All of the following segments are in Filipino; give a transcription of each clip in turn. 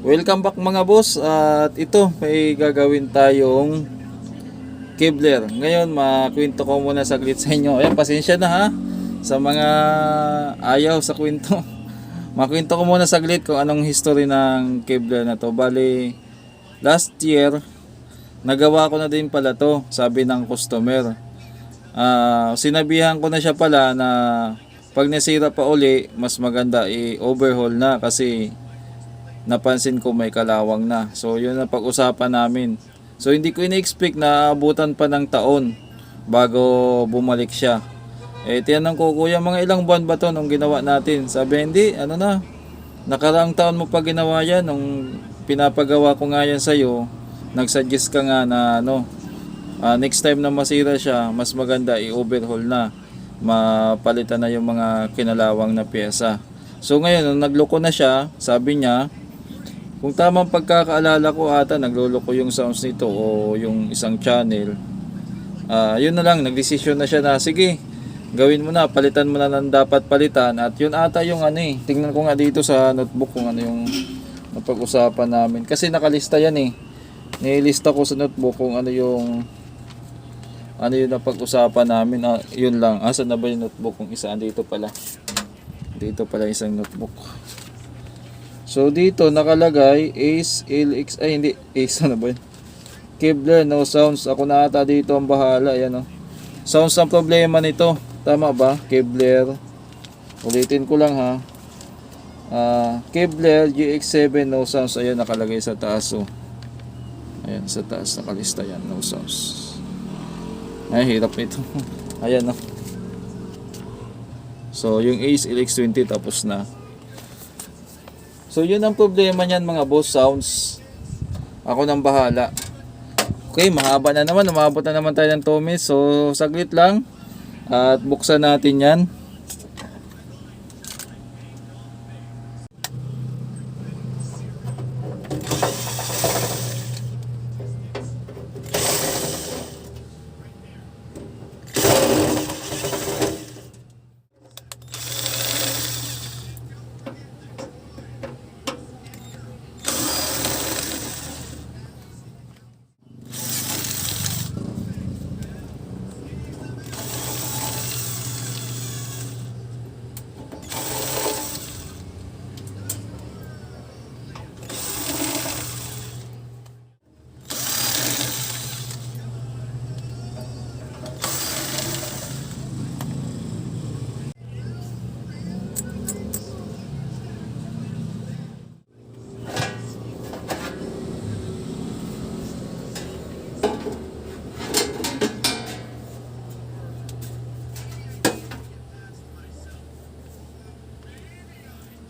Welcome back mga boss, at ito may gagawin tayong Kevlar. Ngayon makwento ko muna saglit sa inyo. Ayan, pasensya na ha sa mga ayaw sa kwento. Makwento ko muna saglit kung anong history ng Kevlar na to. Bali, last year nagawa ko na din pala to, sabi ng customer. Sinabihan ko na siya pala na pag nasira pa uli, mas maganda i-overhaul na kasi napansin ko may kalawang na. So yun ang pag-usapan namin. So hindi ko ina-expect na abutan pa ng taon bago bumalik siya. Tinanong ko, kuya, mga ilang buwan ba to nung ginawa natin? Sabi, hindi, nakaraang taon mo pa ginawa yan. Nung pinapagawa ko nga yan sa'yo, nagsuggest ka nga na next time na masira siya, mas maganda i-overhaul na, mapalitan na yung mga kinalawang na pyesa. So ngayon, nung nagloko na siya, sabi niya, kung tamang pagkakaalala ko ata, nagloloko yung sounds nito o yung isang channel. Yun na lang, nagdesisyon na siya na, sige, gawin mo na, palitan mo na ng dapat palitan. At yun ata yung tingnan ko nga dito sa notebook kung ano yung napag-usapan namin. Kasi nakalista yan nilista ko sa notebook kung ano yung napag-usapan namin. Yun lang, asan na ba yung notebook? Kung isa, dito pala. Dito pala isang notebook. So dito nakalagay Ace LX, ay hindi, Ace ano ba yun? Kevlar, no sounds. Ako na ata dito ang bahala. Ayan sounds ang problema nito. Tama ba? Kevlar. Ulitin ko lang ha. Kevlar GX7 no sounds. Ayan nakalagay sa taas. Ayan sa taas nakalista yan, no sounds. Ay hirap nito. Ayan So yung Ace LX20 tapos na. So yun ang problema niyan mga boss, sounds. Ako nang bahala. Okay, mahaba na naman. Umabot na naman tayo ng 2 minutes. So saglit lang. At buksan natin yan.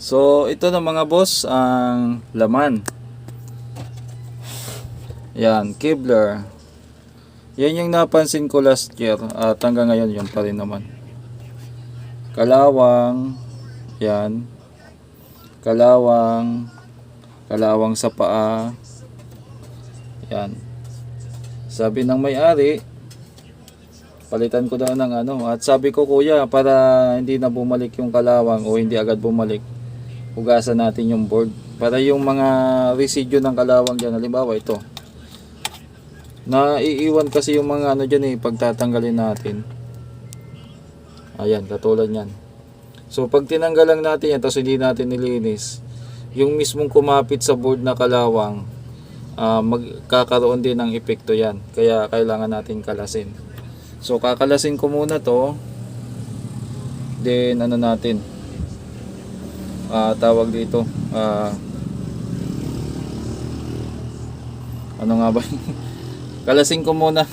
So ito na mga boss ang laman. Yan, Kevlar. Yan yung napansin ko last year at hanggang ngayon yun pa rin naman. Kalawang. Yan. Kalawang sa paa. Yan. Sabi ng may-ari, palitan ko daw ng at sabi ko, kuya, para hindi na bumalik yung kalawang o hindi agad bumalik, hugasan natin yung board para yung mga residue ng kalawang dyan, halimbawa ito, naiiwan kasi yung mga dyan pagtatanggalin natin. Ayan, katulad yan. So pag tinanggal lang natin yan tapos hindi natin nilinis, yung mismong kumapit sa board na kalawang, magkakaroon din ng epekto yan. Kaya kailangan natin kalasin. So kakalasin ko muna to, then natin, tawag dito, ano nga ba kalasin ko muna.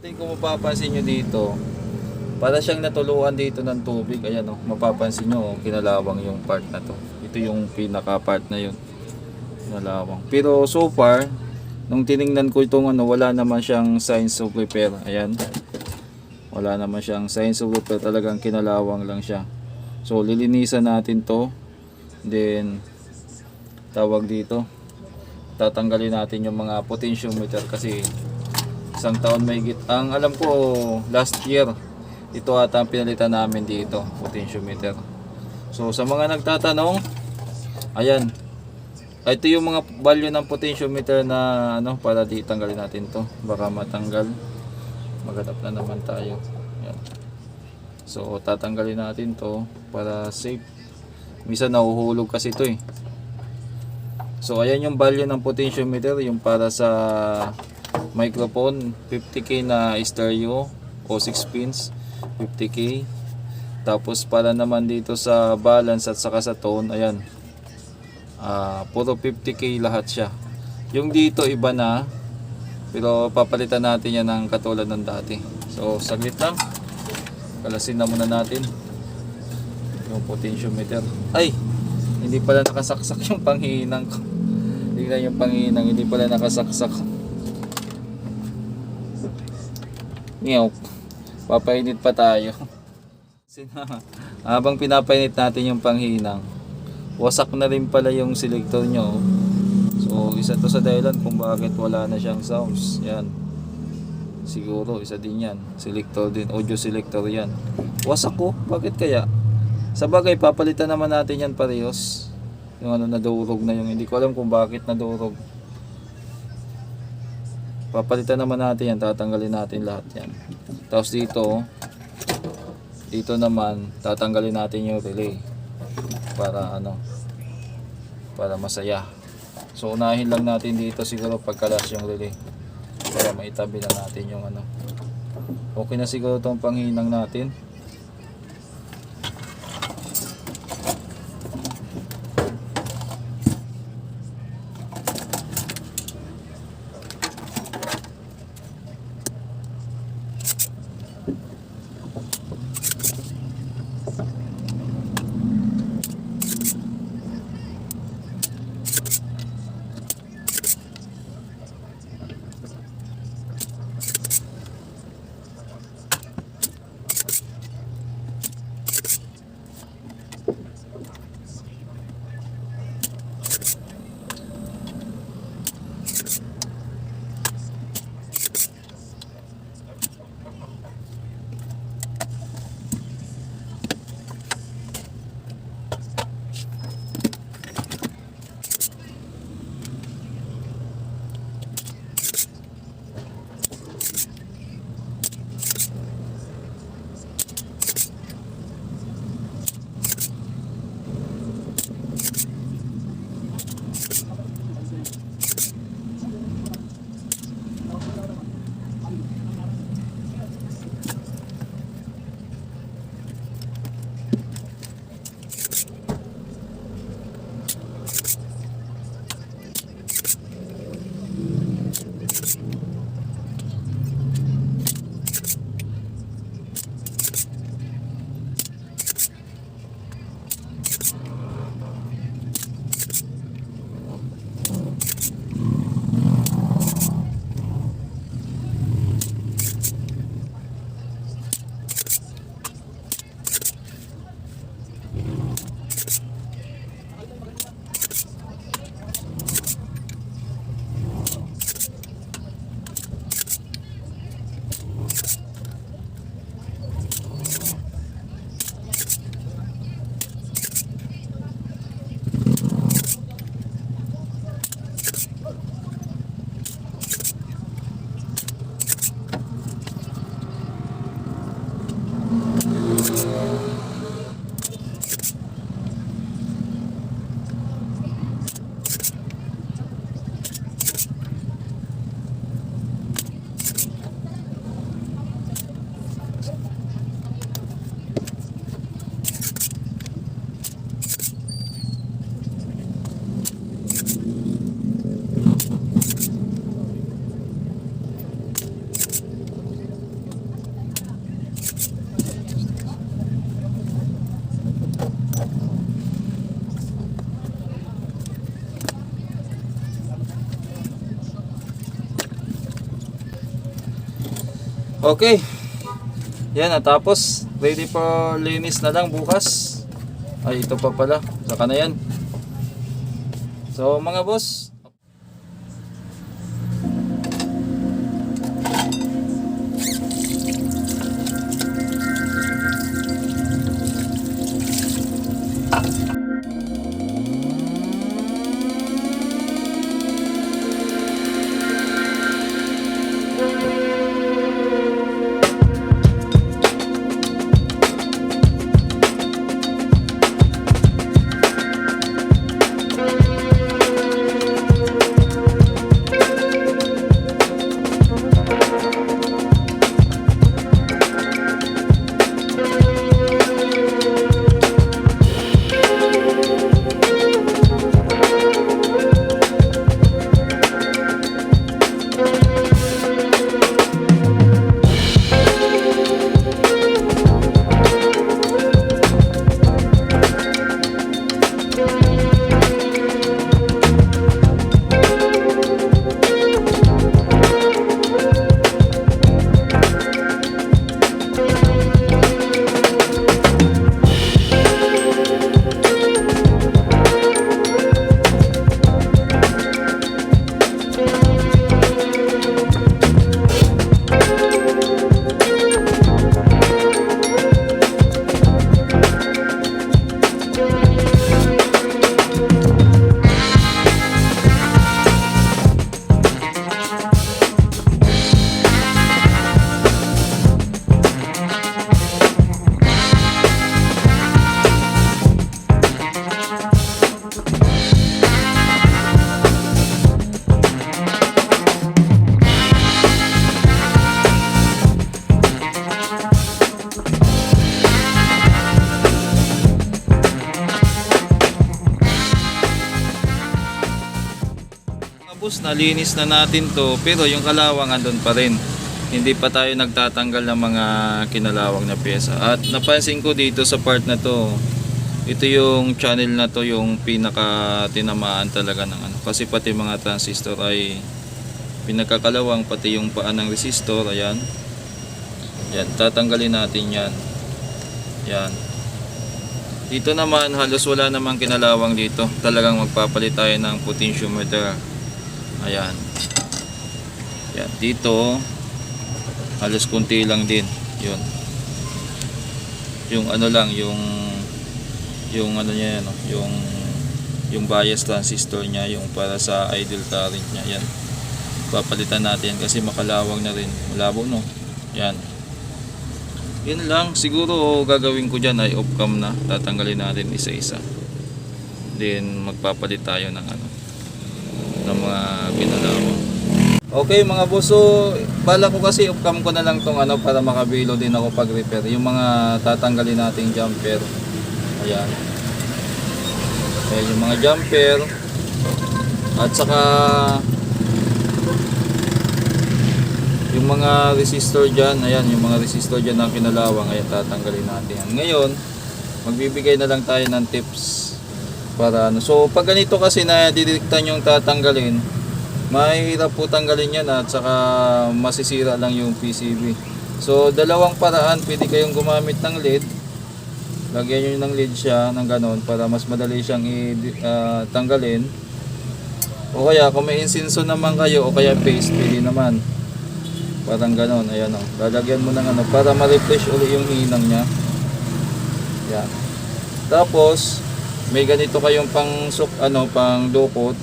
natin kung mapapansin nyo dito, para siyang natuluan dito ng tubig. Ayan o, mapapansin nyo, kinalawang yung part na to. Ito yung pinaka part na yun, kinalawang. Pero so far, nung tiningnan ko itong ano, wala naman siyang signs of repair. Ayan, wala naman siyang signs of repair, talagang kinalawang lang siya. So lilinisan natin to, then tawag dito, tatanggalin natin yung mga potentiometer kasi isang taon may ang alam ko last year ito ata ang pinalitan namin dito, potentiometer. So sa mga nagtatanong, ayan, ito yung mga value ng potentiometer na ano, para di tanggalin natin to, baka matanggal, maghanap na naman tayo. Ayan. So tatanggalin natin to para safe, minsan nahuhulog kasi ito eh. So ayan yung value ng potentiometer, yung para sa microphone 50k na stereo o 6 pins 50k. Tapos para naman dito sa balance at saka sa tone, ayan, puro 50k lahat siya. Yung dito iba na, pero papalitan natin yan ng katulad ng dati. So saglit lang, kalasin na muna natin yung potentiometer. Ay, hindi pala nakasaksak yung panghinang ko. Tingnan yung panghinang, hindi pala nakasaksak. Ngayon, papainit pa tayo. Habang pinapainit natin yung panghinang, wasak na rin pala yung selector nyo. So isa to sa dahilan kung bakit wala na siyang sounds. Yan, siguro isa din yan, selector din, audio selector yan. Wasak ko, bakit kaya? Sa bagay, papalitan naman natin yan parehos. Yung ano, nadurog na yung, hindi ko alam kung bakit nadurog. Papalitan naman natin yan, tatanggalin natin lahat yan. Tapos dito naman tatanggalin natin yung relay para ano, para masaya. So unahin lang natin dito siguro pagkalas yung relay para maitabi na natin yung ano. Okay na siguro tong panghinang natin. Okay. Yan, natapos. Ready for linis na lang bukas. Ay, ito pa pala. Saka na yan. So, mga boss, tapos nalinis na natin to, pero yung kalawang andun pa rin. Hindi pa tayo nagtatanggal ng mga kinalawang na pyesa. At napansin ko dito sa part na to, ito yung channel na to yung pinaka tinamaan talaga ng ano. Kasi pati mga transistor ay pinagkakalawang, pati yung paan ng resistor. Ayan. Yan, tatanggalin natin yan. Yan. Dito naman halos wala namang kinalawang dito. Talagang magpapalit tayo ng potentiometer. Ayan. Yan, dito halos kunti lang din. Yun. Yung ano lang, yung ano niya, no? yung bias transistor niya, yung para sa idle current niya. Yan. Papalitan natin kasi makalawang na rin. Malabo, no? Yan. Yun lang. Siguro gagawin ko dyan ay off-cam na. Tatanggalin natin isa-isa. Then magpapalit tayo ng ano, ng mga kinalawang. Okay mga boss, so bala ko kasi off-cam ko na lang tong ano para makabilo din ako pag repair. Yung mga tatanggalin nating jumper. Ayan. Ayan yung mga jumper. At saka yung mga resistor dyan. Ayan yung mga resistor dyan ng kinalawang. Ayan, tatanggalin natin yan. Ngayon magbibigay na lang tayo ng tips para ano. So pag ganito kasi na didiktan yung tatanggalin, mahirap po tanggalin yan at saka masisira lang yung PCB. So dalawang paraan, pwede kayong gumamit ng lead. Lagyan nyo ng lead siya ng ganon para mas madali siyang tanggalin. O kaya kung may insinso naman kayo o kaya paste, pwede naman. Parang ganon, ayan o. Lalagyan mo ng ano para ma-refresh ulit yung hinang nya. Yan. Tapos may ganito kayong pang dukot,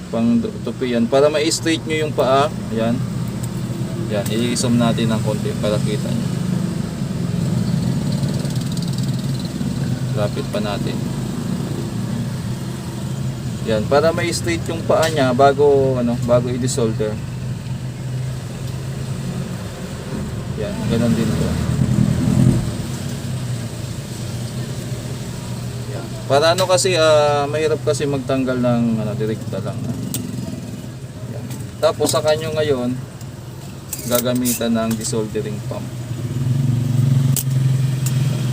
pang tupi yan para ma-straight nyo yung paa. Ayan. Yan, i-zoom natin ng konti para kita nyo. Lapit pa natin. Yan, para ma-straight yung paa nya bago i-desolder. Yan, ganun din to. Para ano kasi mahirap kasi magtanggal ng direkta lang. Yan. Tapos sa kanyo ngayon gagamitan ng desoldering pump.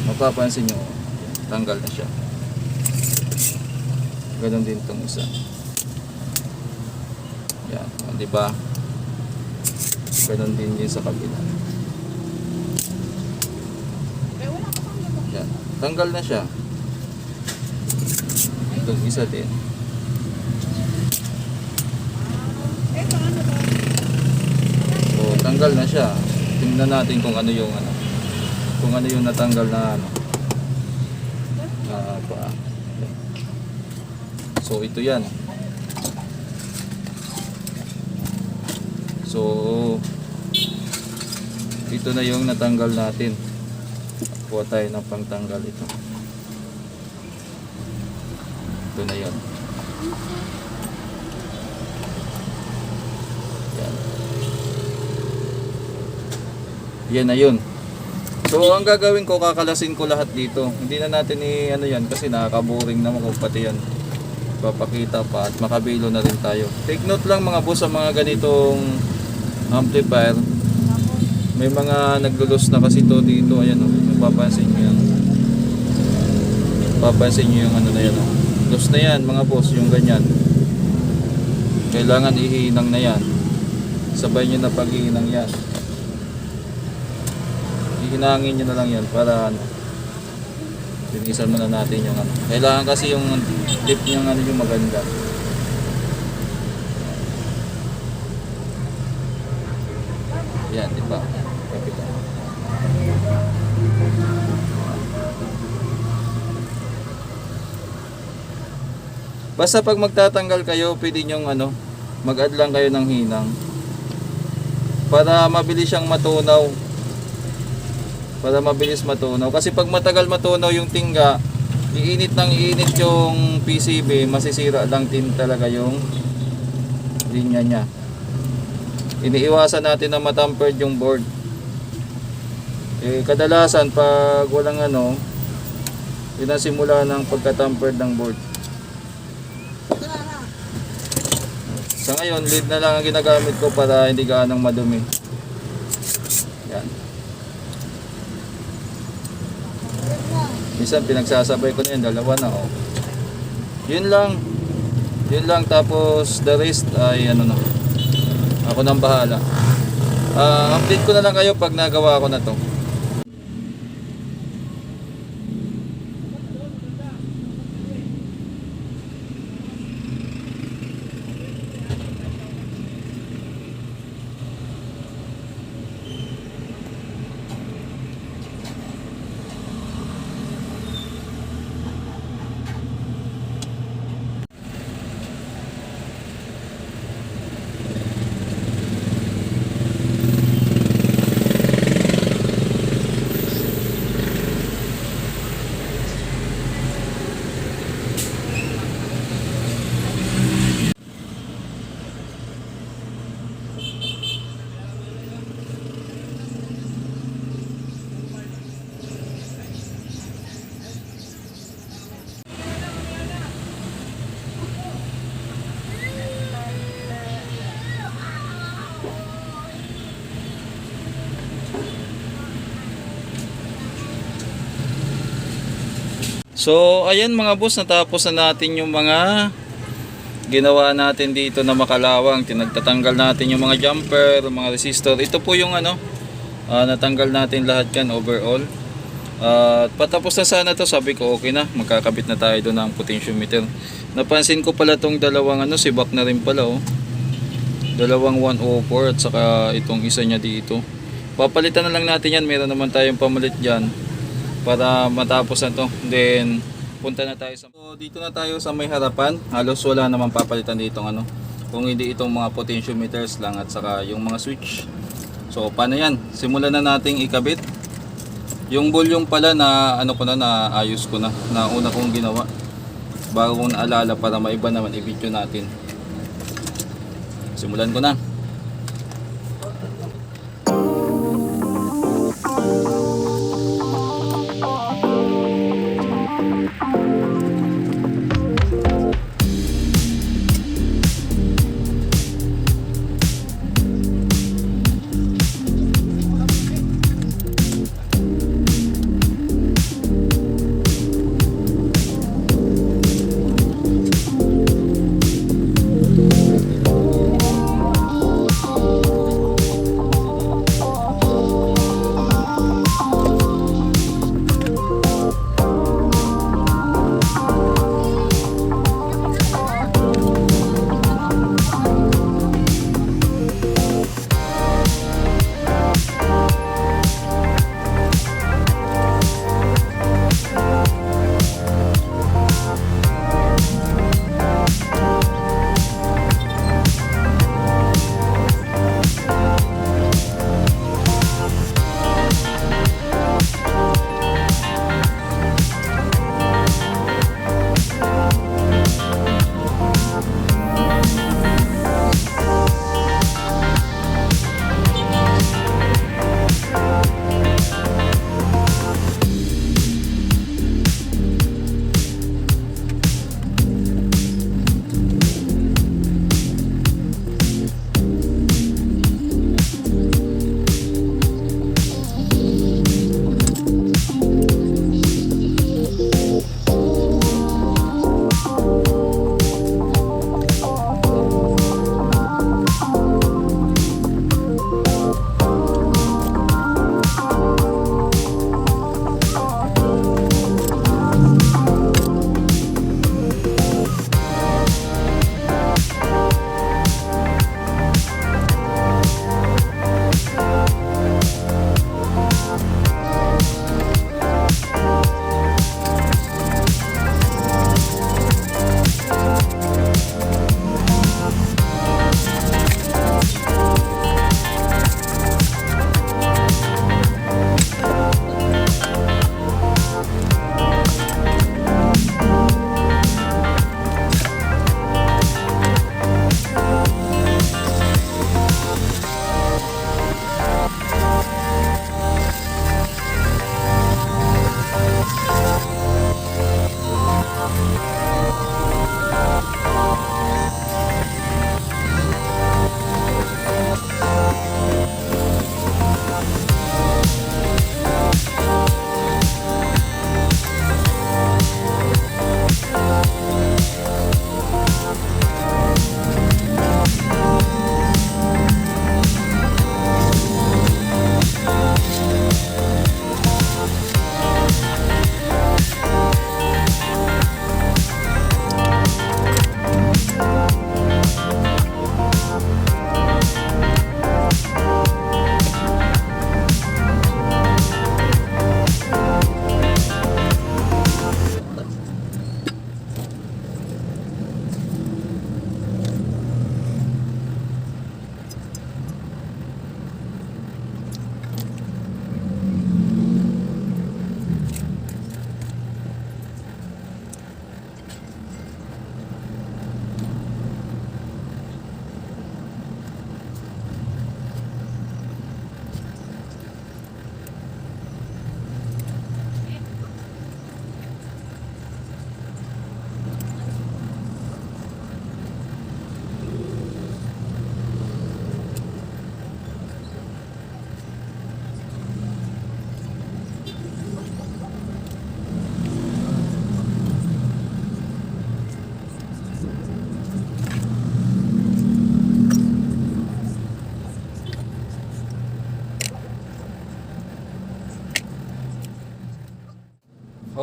Mapapansin nyo, tanggal na siya. Ganon din itong isa. Yan, di ba? Ganon din sa kabila. tanggal na siya. Itong isa din. So, tanggal na siya. Tingnan natin kung ano yung natanggal na paa. So, ito yan. So, ito na yung natanggal natin. Kuha tayo ng pangtanggal ito. Ito na yun. Yan. Yan na yun. So, ang gagawin ko, kakalasin ko lahat dito. Hindi na natin yan kasi nakaka-boring naman kung pati yan papakita pa at makabilo na rin tayo. Take note lang mga boss sa mga ganitong amplifier. May mga naglulos na kasi to dito. Ayan o, mapapansin nyo yan. Papansin nyo yung na yan o. Los na yan mga boss, yung ganyan. Kailangan ihinang na yan. Sabay nyo na pag-ihinang yan. Ihinangin nyo na lang yan para linisan muna natin yung Kailangan kasi yung tip niyang yung maganda. Yan, di ba? Kapitan. Basta pag magtatanggal kayo, pwede nyong mag-add lang kayo ng hinang para mabilis siyang matunaw. Para mabilis matunaw. Kasi pag matagal matunaw yung tingga, iinit yung PCB, masisira lang din talaga yung linya niya. Iniiwasan natin na matampered yung board. Kadalasan pag walang yun ang simula ng pagka-tampered ng board. Sa ngayon, lead na lang ang ginagamit ko para hindi gaanong madumi. Yan. Minsan pinagsasabay ko na yun, dalawa na Yun lang, tapos the rest ay ako nang bahala. Update ko na lang kayo pag nagawa ko na to. So ayan mga boss, natapos na natin yung mga ginawa natin dito na makalawang. Tinagtatanggal natin yung mga jumper, mga resistor. Ito po yung natanggal natin lahat yan overall. Patapos na sana to, sabi ko okay na, magkakabit na tayo doon ng potentiometer. Napansin ko pala tong dalawang sibak na rin pala dalawang 104 at saka itong isa niya dito. Papalitan na lang natin yan, meron naman tayong pamalit dyan para matapos na to. Then punta na tayo dito na tayo sa may harapan. Halos wala namang papalitan dito kung hindi itong mga potentiometers lang at saka yung mga switch. So paano yan? Simulan na nating ikabit. Yung volume pala na naayos ko na una kong ginawa bago kong naalala para maiba naman i-video natin. Simulan ko na.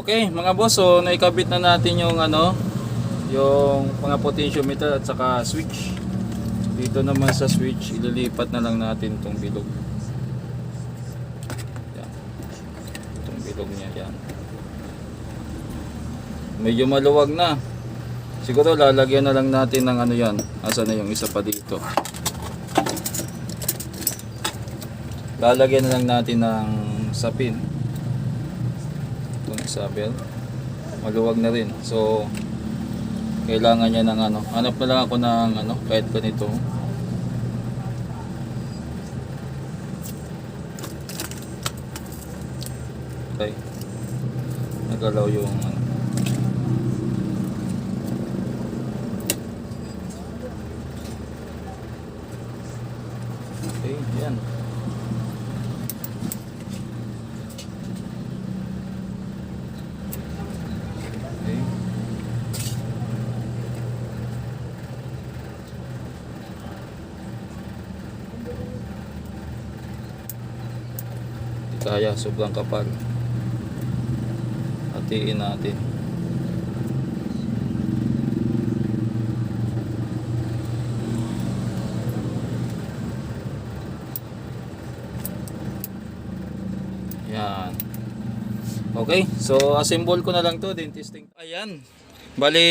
Okay, mga boss, so naikabit na natin yung ano, yung mga potentiometer at saka switch. Dito naman sa switch, ililipat na lang natin itong bilog. Yan. Itong bilog niya, yan. Medyo maluwag na. Siguro lalagyan na lang natin ng ano yan. Asa na yung isa pa dito. Lalagyan na lang natin ng sapin. Itong isabel. Maluwag na rin. So, kailangan niya ng ano. Hanap na lang ako ng ano, kahit ganito. Okay. Nagalaw yung ano. Okay, yan. Okay. Di kaya, sobrang kapal. Hatiin natin. Yan. Okay, so assemble ko na lang to, din testing. Ayan. Bali,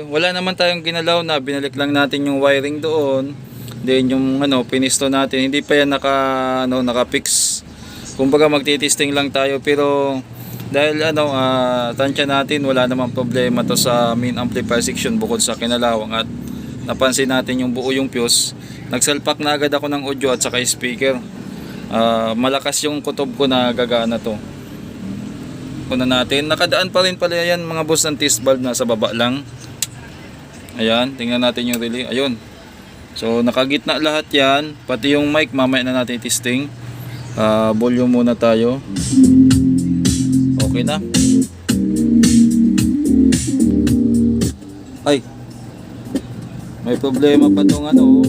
wala naman tayong ginalaw na, binalik lang natin yung wiring doon. Then yung ano, pinisto natin, hindi pa yan naka-fix. Kumbaga magti-testing lang tayo, pero dahil ano, tansya natin, wala namang problema to sa main amplifier section bukod sa kinalawang, at napansin natin yung buo yung fuse. Nagsalpak na agad ako ng audio at saka speaker. Malakas yung kutob ko na gagana to. Kuna natin, nakadaan pa rin pala yan mga boss ng test valve, na sa baba lang. Ayan, tingnan natin yung relay. Ayun. So nakagitna lahat yan, pati yung mic mamaya na natin testing. Volume muna tayo. Okay na. Ay, may problema pa tong ano.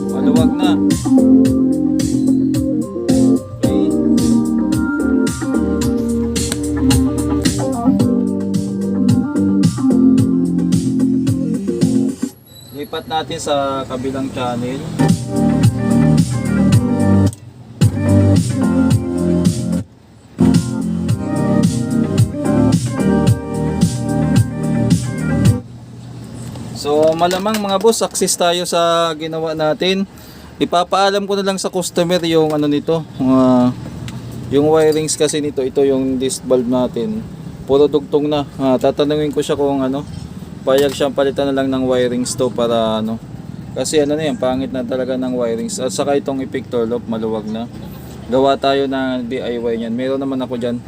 Maluwag na. Okay. Lipat natin sa kabilang channel. So malamang mga boss, success tayo sa ginawa natin. Ipapaalam ko na lang sa customer yung ano nito, yung wirings kasi nito, ito yung disc valve natin. Puro dugtong na. Tatanungin ko siya kung ano, payag siyang palitan na lang ng wirings to para ano. Kasi ano na yan, pangit na talaga ng wirings. At saka itong effector loop, maluwag na. Gawa tayo ng DIY niyan. Meron naman ako dyan.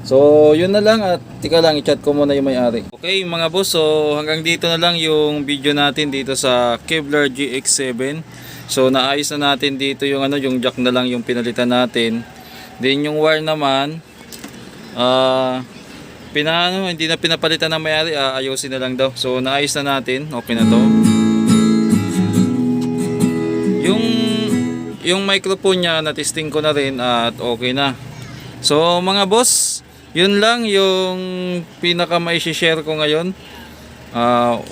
So yun na lang, at tika lang, i-chat ko muna yung may-ari. Okay mga boss, so hanggang dito na lang yung video natin dito sa Kevlar GX7. So naayos na natin dito yung ano, yung jack na lang yung pinalitan natin. Then yung wire naman, hindi na pinapalitan ng may-ari, ayusin na lang daw. So naayos na natin, okay na to. Yung microphone niya, na-testing ko na rin at okay na. So mga boss, yun lang yung pinaka mai-share ko ngayon.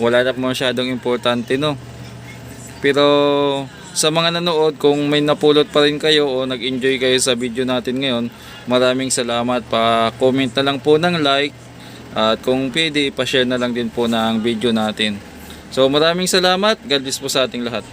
Wala na masyadong importante, no. Pero sa mga nanood, kung may napulot pa rin kayo o nag-enjoy kayo sa video natin ngayon, maraming salamat. Pa-comment na lang po ng like, at kung pwede, pa-share na lang din po ng video natin. So maraming salamat. God bless po sa ating lahat.